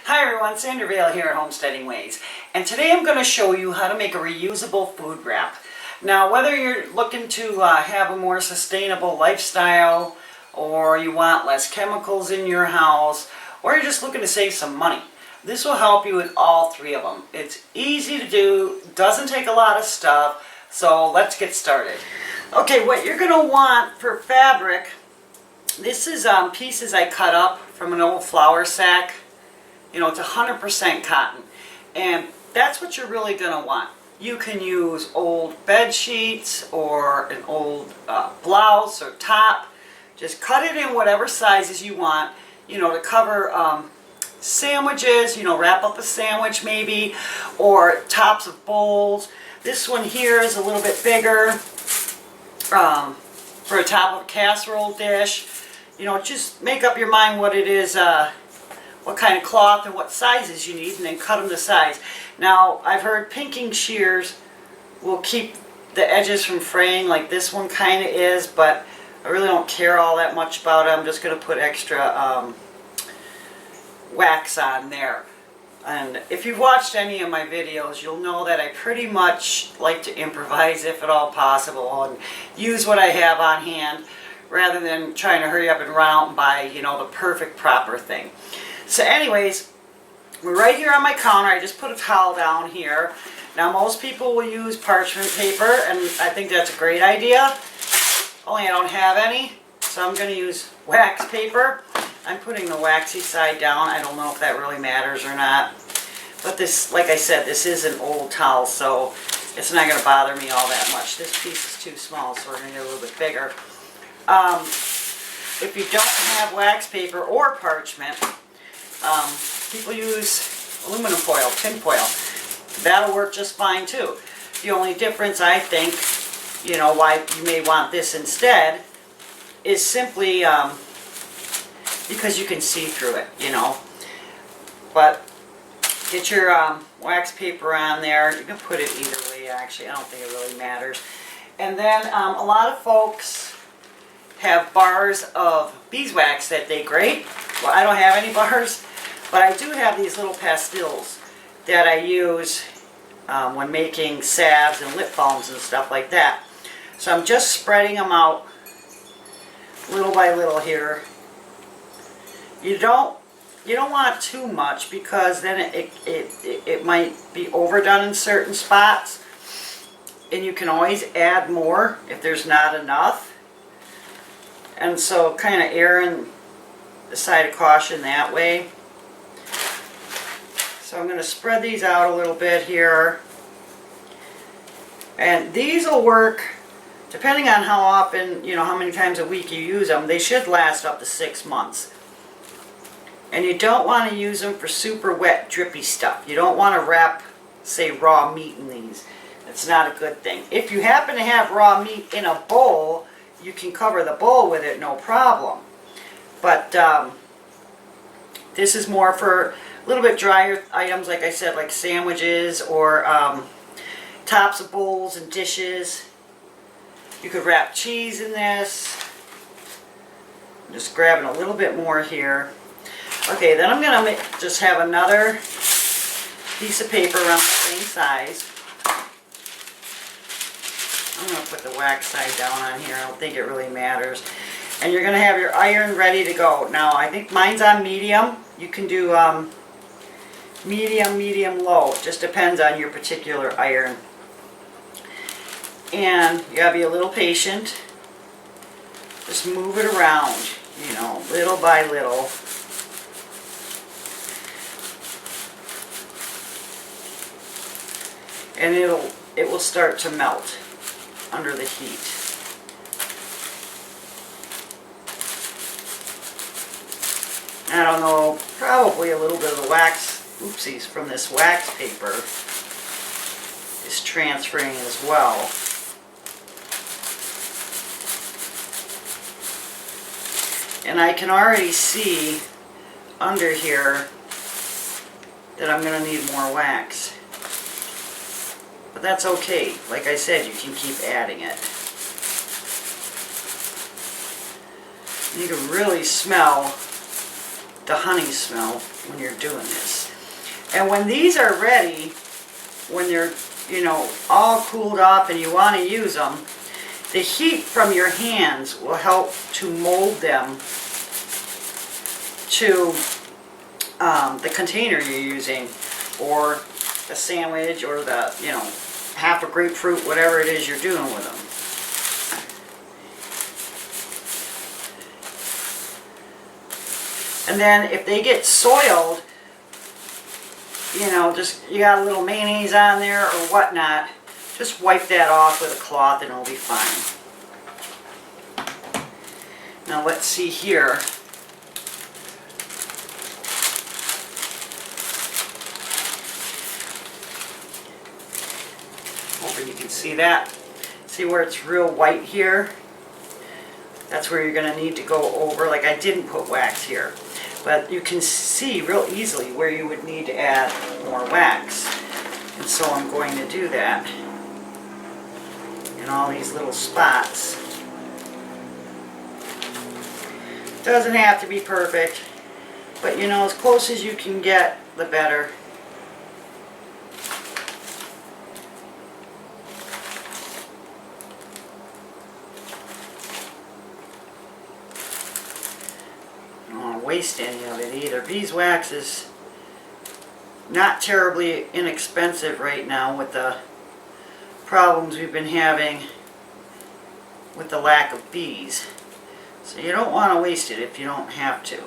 Hi everyone, Sandra Vale here at Homesteading Ways, and today I'm going to show you how to make a reusable food wrap. Now, whether you're looking to have a more sustainable lifestyle, or you want less chemicals in your house, or you're just looking to save some money, this will help you with all three of them. It's easy to do, doesn't take a lot of stuff, so let's get started. Okay, what you're going to want for fabric, this is pieces I cut up from an old flour sack. You know, it's 100% cotton, and that's what you're really going to want. You can use old bed sheets or an old blouse or top. Just cut it in whatever sizes you want, you know, to cover sandwiches, you know, wrap up a sandwich maybe, or tops of bowls. This one here is a little bit bigger for a top of a casserole dish. You know, just make up your mind what it is, what kind of cloth and what sizes you need, and then cut them to size. Now, I've heard pinking shears will keep the edges from fraying like this one kind of is, but I really don't care all that much about it. I'm just going to put extra wax on there. And if you've watched any of my videos, you'll know that I pretty much like to improvise if at all possible and use what I have on hand rather than trying to hurry up and run out and buy, you know, the perfect proper thing. So anyways, we're right here on my counter. I just put a towel down here. Now most people will use parchment paper, and I think that's a great idea. Only I don't have any, so I'm going to use wax paper. I'm putting the waxy side down. I don't know if that really matters or not. But this, like I said, this is an old towel, so it's not going to bother me all that much. This piece is too small, so we're going to get a little bit bigger. If you don't have wax paper or parchment, people use aluminum foil, tin foil. That'll work just fine too. The only difference, I think, you know, why you may want this instead is simply because you can see through it, you know. But get your wax paper on there. You can put it either way, actually. I don't think it really matters. And then a lot of folks have bars of beeswax that they grate. Well, I don't have any bars, but I do have these little pastils that I use when making salves and lip balms and stuff like that. So I'm just spreading them out little by little here. You don't want too much, because then it might be overdone in certain spots, and you can always add more if there's not enough. And so kind of erring the side of caution that way. So I'm going to spread these out a little bit here. And these will work depending on how often, you know, how many times a week you use them. They should last up to 6 months. And you don't want to use them for super wet, drippy stuff. You don't want to wrap, say, raw meat in these. That's not a good thing. If you happen to have raw meat in a bowl, you can cover the bowl with it, no problem. But this is more for a little bit drier items, like I said, like sandwiches or tops of bowls and dishes. You could wrap cheese in this. I'm just grabbing a little bit more here. Okay, then I'm going to just have another piece of paper around the same size. I'm going to put the wax side down on here. I don't think it really matters. And you're going to have your iron ready to go. Now, I think mine's on medium. You can do medium, medium, low. It just depends on your particular iron. And you got to be a little patient. Just move it around, you know, little by little. And it will start to melt under the heat. I don't know, probably a little bit of the wax, oopsies, from this wax paper is transferring as well. And I can already see under here that I'm going to need more wax. But that's okay. Like I said, you can keep adding it. You can really smell the honey smell when you're doing this. And when these are ready, when they're, you know, all cooled off and you want to use them, the heat from your hands will help to mold them to the container you're using, or the sandwich, or the, you know, half a grapefruit, whatever it is you're doing with them. And then if they get soiled, you know, just, you got a little mayonnaise on there or whatnot, just wipe that off with a cloth and it'll be fine. Now let's see here. Hopefully you can see that. See where it's real white here? That's where you're going to need to go over. Like, I didn't put wax here, but you can see real easily where you would need to add more wax. And so I'm going to do that in all these little spots. Doesn't have to be perfect, but you know, as close as you can get, the better. Waste any of it either. Beeswax is not terribly inexpensive right now with the problems we've been having with the lack of bees. So you don't want to waste it if you don't have to.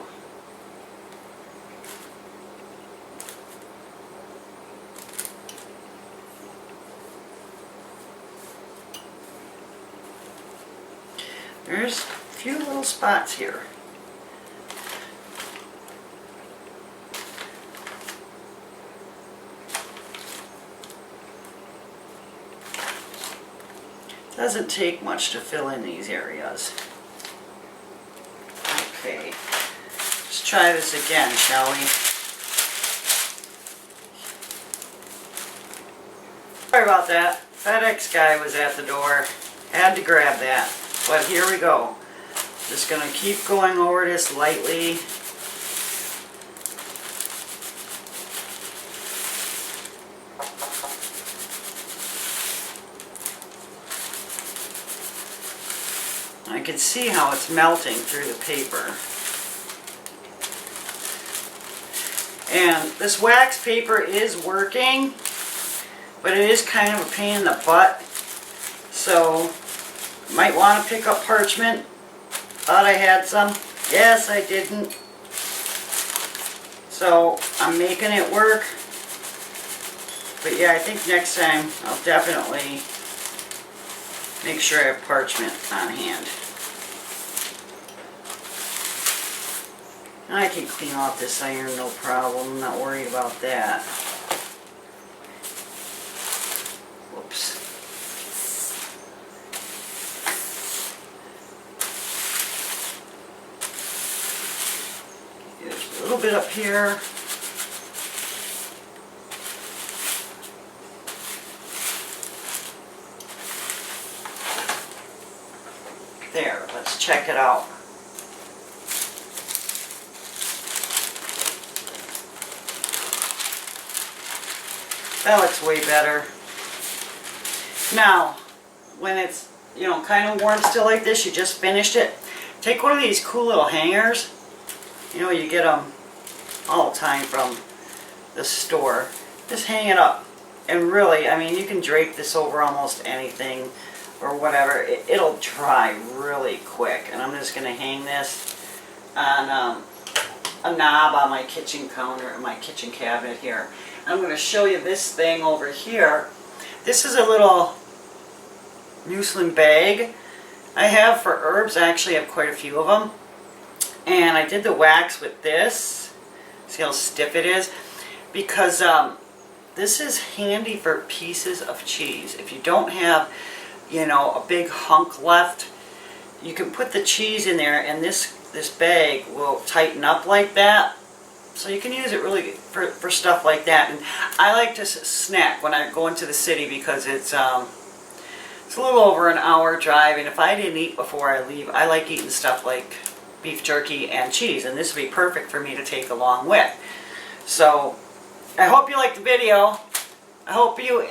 There's a few little spots here. Doesn't take much to fill in these areas. Okay, let's try this again, shall we? Sorry about that. FedEx guy was at the door. Had to grab that. But here we go. Just going to keep going over this lightly. I can see how it's melting through the paper. And this wax paper is working, but it is kind of a pain in the butt. So you might want to pick up parchment. Thought I had some. Yes, I didn't. So I'm making it work. But yeah, I think next time I'll definitely make sure I have parchment on hand. I can clean off this iron, no problem. I'm not worried about that. Whoops. There's a little bit up here. There, let's check it out. That looks way better. Now, when it's, you know, kind of warm still like this, you just finished it, take one of these cool little hangers. You know, you get them all the time from the store. Just hang it up. And really, I mean, you can drape this over almost anything or whatever. It'll dry really quick. And I'm just going to hang this on a knob on my kitchen counter, in my kitchen cabinet here. I'm going to show you this thing over here. This is a little muslin bag I have for herbs. I actually have quite a few of them. And I did the wax with this. See how stiff it is? Because this is handy for pieces of cheese. If you don't have, you know, a big hunk left, you can put the cheese in there and this bag will tighten up like that. So you can use it really for stuff like that. And I like to snack when I go into the city because it's a little over an hour drive. And if I didn't eat before I leave, I like eating stuff like beef jerky and cheese, and this would be perfect for me to take along with. So I hope you liked the video. I hope you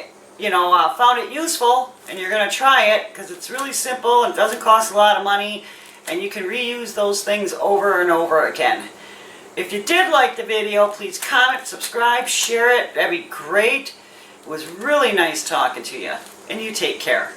found it useful, and you're going to try it because it's really simple and doesn't cost a lot of money, and you can reuse those things over and over again. If you did like the video, please comment, subscribe, share it. That'd be great. It was really nice talking to you, and you take care.